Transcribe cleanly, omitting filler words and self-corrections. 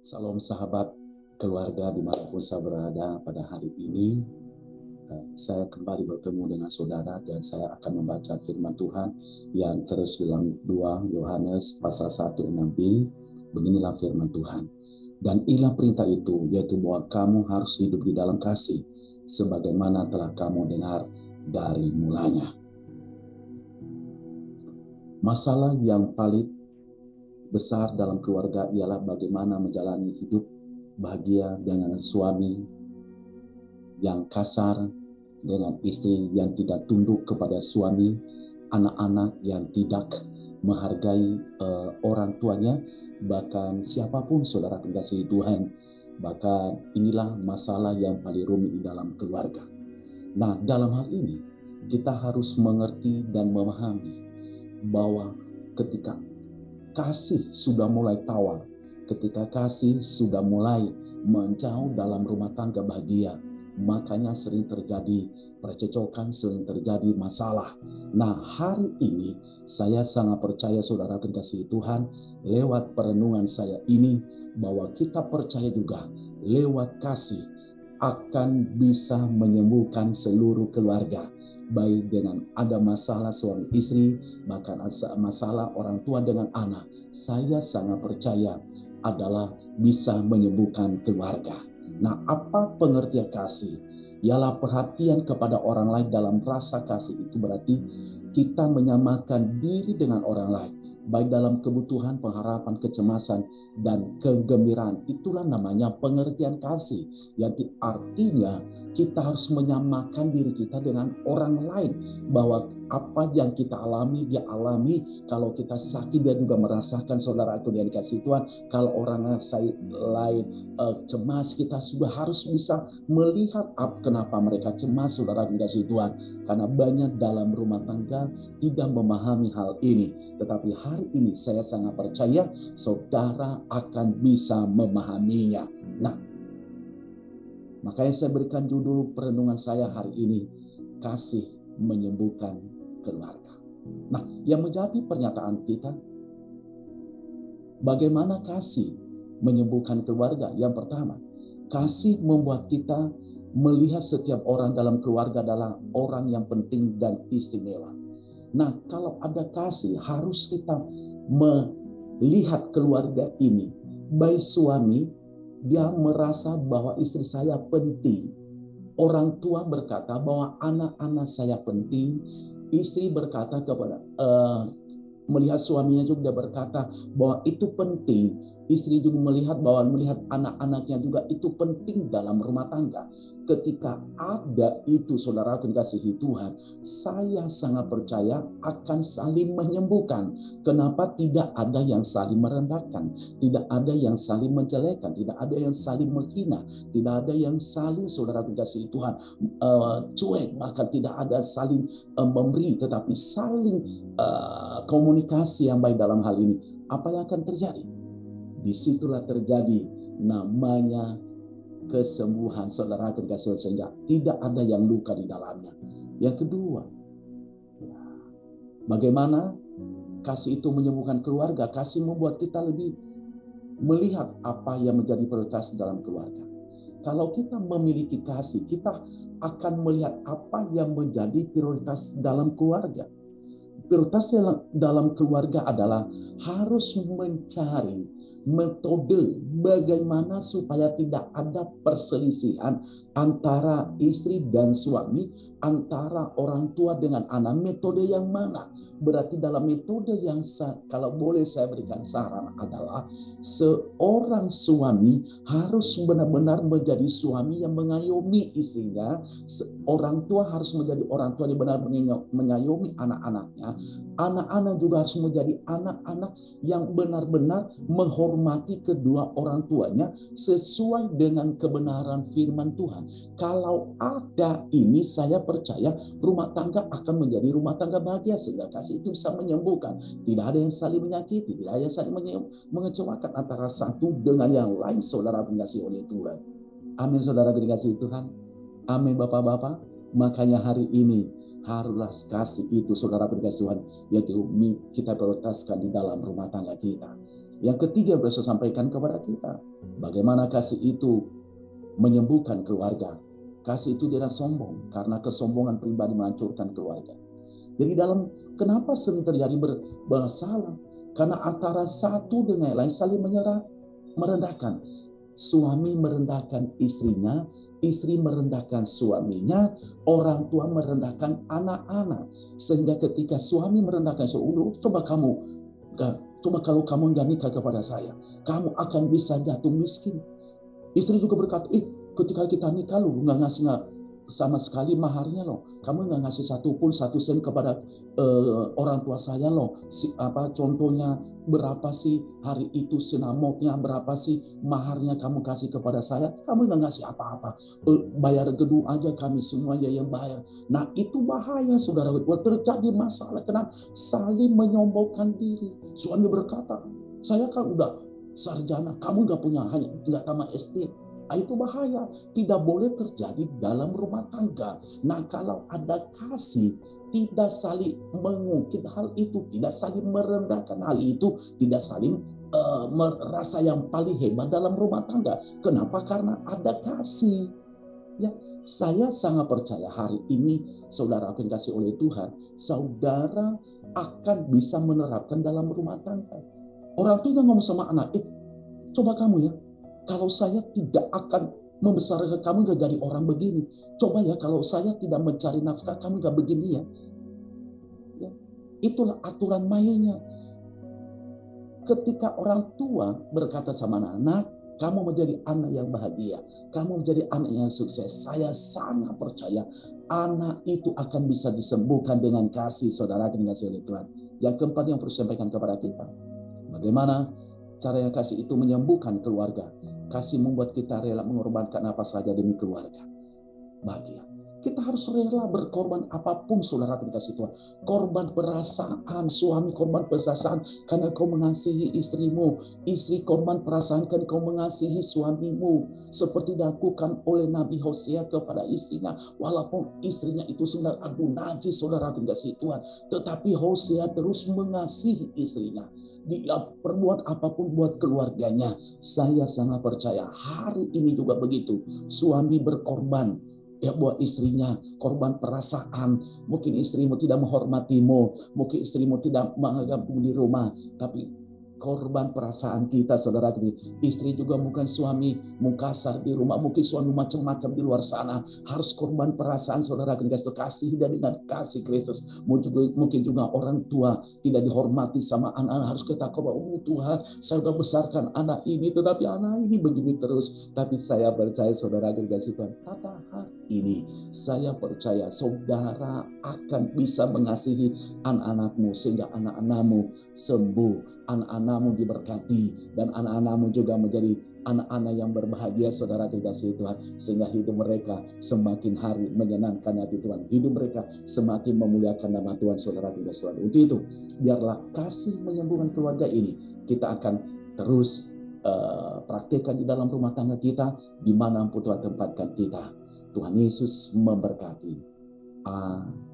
Salam sahabat keluarga dimanapun saya berada pada hari ini. Saya kembali bertemu dengan saudara dan saya akan membaca firman Tuhan yang terus dalam 2 Yohanes pasal 1:6b. Beginilah firman Tuhan. Dan inilah perintah itu, yaitu bahwa kamu harus hidup di dalam kasih, sebagaimana telah kamu dengar dari mulanya. Masalah yang paling besar dalam keluarga ialah bagaimana menjalani hidup bahagia dengan suami yang kasar, dengan istri yang tidak tunduk kepada suami, anak-anak yang tidak menghargai orang tuanya, bahkan siapapun saudara kekasih Tuhan. Bahkan inilah masalah yang paling rumit di dalam keluarga. Nah, dalam hal ini kita harus mengerti dan memahami bahwa ketika kasih sudah mulai tawar, ketika kasih sudah mulai menjauh dalam rumah tangga bahagia, makanya sering terjadi percecokan, sering terjadi masalah. Nah, hari ini saya sangat percaya saudara kekasih Tuhan, lewat perenungan saya ini, bahwa kita percaya juga lewat kasih akan bisa menyembuhkan seluruh keluarga. Baik dengan ada masalah suami istri, bahkan masalah orang tua dengan anak, saya sangat percaya adalah bisa menyembuhkan keluarga. Nah, apa pengertian kasih? Ialah perhatian kepada orang lain. Dalam rasa kasih itu berarti kita menyamakan diri dengan orang lain, baik dalam kebutuhan, pengharapan, kecemasan, dan kegembiraan. Itulah namanya pengertian kasih, yang artinya kita harus menyamakan diri kita dengan orang lain, bahwa apa yang kita alami, dia alami. Kalau kita sakit, dia juga merasakan. Saudara aku yang dikasih Tuhan, kalau orang lain cemas, kita sudah harus bisa melihat kenapa mereka cemas, saudara dikasih Tuhan. Karena banyak dalam rumah tangga tidak memahami hal ini. Tetapi hari ini saya sangat percaya saudara akan bisa memahaminya. Nah, makanya saya berikan judul perenungan saya hari ini, kasih menyembuhkan keluarga. Nah, yang menjadi pernyataan kita, bagaimana kasih menyembuhkan keluarga? Yang pertama, kasih membuat kita melihat setiap orang dalam keluarga adalah orang yang penting dan istimewa. Nah, kalau ada kasih, harus kita melihat keluarga ini. Baik suami, dia merasa bahwa istri saya penting. Orang tua berkata bahwa anak-anak saya penting. Istri berkata kepada melihat suaminya juga berkata bahwa itu penting. Istri juga melihat anak-anaknya juga itu penting dalam rumah tangga. Ketika ada itu, saudara dikasihi Tuhan, saya sangat percaya akan saling menyembuhkan. Kenapa? Tidak ada yang saling merendahkan, tidak ada yang saling menjelekan, tidak ada yang saling menghina, tidak ada yang saling, saudara dikasihi Tuhan, cuek, bahkan tidak ada saling memberi, tetapi saling komunikasi yang baik dalam hal ini. Apa yang akan terjadi? Disitulah terjadi namanya kesembuhan, saudara kekasih, sehingga tidak ada yang luka di dalamnya. Yang kedua, bagaimana kasih itu menyembuhkan keluarga? Kasih membuat kita lebih melihat apa yang menjadi prioritas dalam keluarga. Kalau kita memiliki kasih, kita akan melihat apa yang menjadi prioritas dalam keluarga. Prioritas dalam keluarga adalah harus mencari metode bagaimana supaya tidak ada perselisihan antara istri dan suami, antara orang tua dengan anak. Metode yang mana? Berarti dalam metode yang kalau boleh saya berikan saran adalah seorang suami harus benar-benar menjadi suami yang mengayomi istrinya. Orang tua harus menjadi orang tua yang benar mengayomi anak-anaknya. Anak-anak juga harus menjadi anak-anak yang benar-benar menghormati kedua orang tuanya sesuai dengan kebenaran firman Tuhan. Kalau ada ini, saya percaya rumah tangga akan menjadi rumah tangga bahagia, sehingga kasih itu bisa menyembuhkan. Tidak ada yang saling menyakiti, tidak ada yang saling mengecewakan antara satu dengan yang lain, saudara dikasih oleh Tuhan. Amin, saudara dikasih Tuhan. Amin, Bapak-bapak. Makanya hari ini haruslah kasih itu, saudara dikasih Tuhan, yaitu kita prioritaskan di dalam rumah tangga kita. Yang ketiga yang saya sampaikan kepada kita, bagaimana kasih itu menyembuhkan keluarga. Kasih itu tidak sombong, karena kesombongan pribadi menghancurkan keluarga. Jadi kenapa sering terjadi bersalah? Karena antara satu dengan lain saling merendahkan. Suami merendahkan istrinya, istri merendahkan suaminya, orang tua merendahkan anak-anak. Sehingga ketika suami merendahkan suami, coba kalau kamu nggak nikah kepada saya, kamu akan bisa jatuh miskin. Istri juga berkata, ketika kita nikah lu nggak ngasih sama sekali maharnya loh. Kamu nggak ngasih satu sen kepada orang tua saya loh. Contohnya berapa sih hari itu sinamoknya, berapa sih maharnya kamu kasih kepada saya? Kamu nggak ngasih apa-apa. Bayar gedung aja kami semuanya yang bayar. Nah itu bahaya saudara. Terjadi masalah. Kenapa? Saling menyombongkan diri. Suami berkata, saya kan udah sarjana, kamu nggak punya, hanya nggak tamat SD. Itu bahaya, tidak boleh terjadi dalam rumah tangga. Nah kalau ada kasih, tidak saling mengungkit hal itu, tidak saling merendahkan hal itu, tidak saling merasa yang paling hebat dalam rumah tangga. Kenapa? Karena ada kasih. Ya, saya sangat percaya hari ini saudara akan dikasih oleh Tuhan, saudara akan bisa menerapkan dalam rumah tangga. Orang tua ngomong sama anak, coba kamu ya, kalau saya tidak akan membesarkan kamu gak jadi orang begini. Coba ya kalau saya tidak mencari nafkah kamu gak begini ya. Itulah aturan mainnya. Ketika orang tua berkata sama anak, kamu menjadi anak yang bahagia, kamu menjadi anak yang sukses, saya sangat percaya anak itu akan bisa disembuhkan dengan kasih saudara yang dikasih oleh Tuhan. Yang keempat yang perlu sampaikan kepada kita, bagaimana cara yang kasih itu menyembuhkan keluarga. Kasih membuat kita rela mengorbankan apa saja demi keluarga. Bahagia. Kita harus rela berkorban apapun saudara dikasih Tuhan. Korban perasaan, suami korban perasaan karena kau mengasihi istrimu. Istri korban perasaan karena kau mengasihi suamimu. Seperti dilakukan oleh Nabi Hosea kepada istrinya. Walaupun istrinya itu sebenarnya najis saudara dikasih Tuhan. Tetapi Hosea terus mengasihi istrinya. Dia perbuat apapun buat keluarganya. Saya sangat percaya hari ini juga begitu. Suami berkorban ya buat istrinya, korban perasaan. Mungkin istrimu tidak menghormatimu, mungkin istrimu tidak menganggapmu di rumah, tapi korban perasaan kita saudara. Istri juga mungkin suami mungkasar di rumah, mungkin suami macam-macam di luar sana. Harus korban perasaan saudara kasih dan dengan kasih Kristus. Mungkin juga orang tua tidak dihormati sama anak-anak, harus kita korban. Tuhan, saya sudah besarkan anak ini, tetapi anak ini begini terus. Tapi saya percaya saudara kasih Tuhan, kata hari ini saya percaya saudara akan bisa mengasihi anak-anakmu sehingga anak-anakmu sembuh, anak-anakmu diberkati, dan anak-anakmu juga menjadi anak-anak yang berbahagia saudara dikasih Tuhan, sehingga hidup mereka semakin hari menyenangkan hati Tuhan, hidup mereka semakin memuliakan nama Tuhan saudara dikasih Tuhan. Untuk itu biarlah kasih menyembuhkan keluarga ini kita akan terus praktekkan di dalam rumah tangga kita, dimanapun Tuhan tempatkan kita. Tuhan Yesus memberkati. Amin.